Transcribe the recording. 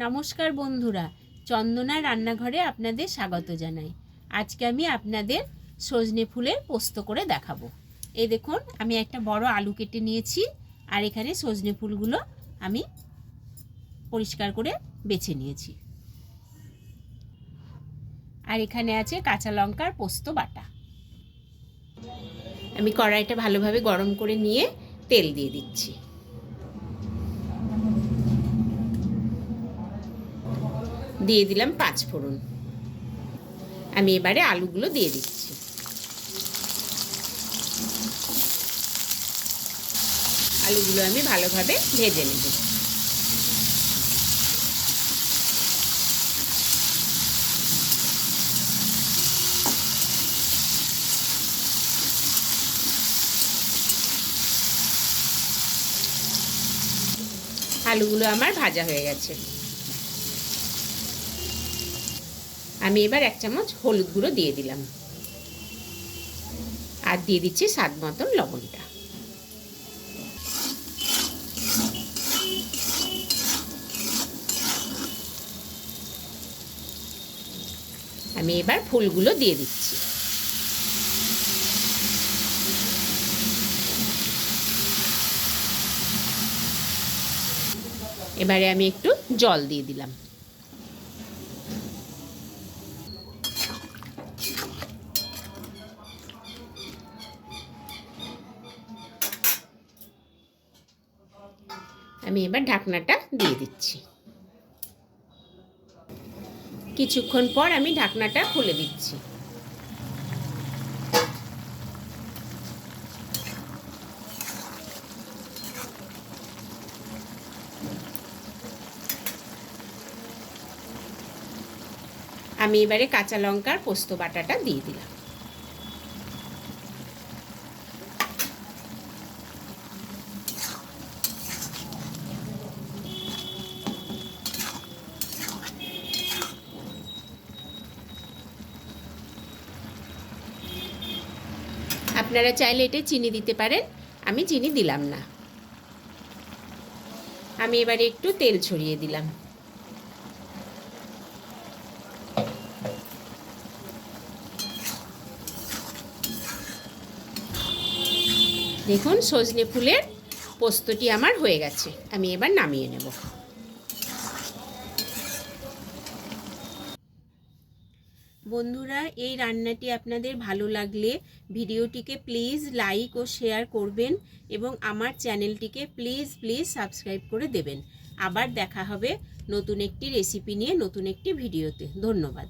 নমস্কার বন্ধুরা, চন্দনা রান্নাঘরে আপনাদের স্বাগত জানাই। আজকে আমি আপনাদের সজনে ফুলের পোস্ত করে দেখাবো। এই দেখুন, আমি একটা বড় আলু কেটে নিয়েছি, আর এখানে সজনে ফুলগুলো আমি পরিষ্কার করে বেছে নিয়েছি। আর এখানে আছে কাঁচা লঙ্কার পোস্ত বাটা। আমি কড়াইটা ভালোভাবে গরম করে নিয়ে তেল দিয়ে দিচ্ছি। দিয়ে দিলাম 5 ফোড়ন। আমি এবারে আলুগুলো দিয়ে দিচ্ছি। আলুগুলো আমি ভালোভাবে ভেজে নেব। আলুগুলো আমার ভাজা হয়ে গেছে। আমি এবার 1 চামচ হলুদ গুঁড়ো দিয়ে দিলাম, আর দিয়ে দিচ্ছি স্বাদ মতন লবণটা। আমি এবার ফুলগুলো দিয়ে দিচ্ছি। এবারে আমি একটু জল দিয়ে দিলাম। আমি এবার ঢাকনাটা দিয়ে দিচ্ছি। কিছুক্ষণ পর আমি ঢাকনাটা খুলে দিচ্ছি। আমি এবারে কাঁচা লঙ্কার পোস্ত বাটাটা দিয়ে দিলাম। আপনারা চাইলে এটা চিনি দিতে পারেন, আমি চিনি দিলাম না। আমি এবারে একটু তেল ছড়িয়ে দিলাম। দেখুন, সজনে ফুলের পোস্তটি আমার হয়ে গেছে। আমি এবার নামিয়ে নেব। বন্ধুরা, এই রান্নাটি আপনাদের ভালো লাগলে ভিডিওটিকে প্লিজ লাইক ও শেয়ার করবেন, এবং আমার চ্যানেলটিকে প্লিজ সাবস্ক্রাইব করে দেবেন। আবার দেখা হবে নতুন একটি রেসিপি নিয়ে, নতুন একটি ভিডিওতে। ধন্যবাদ।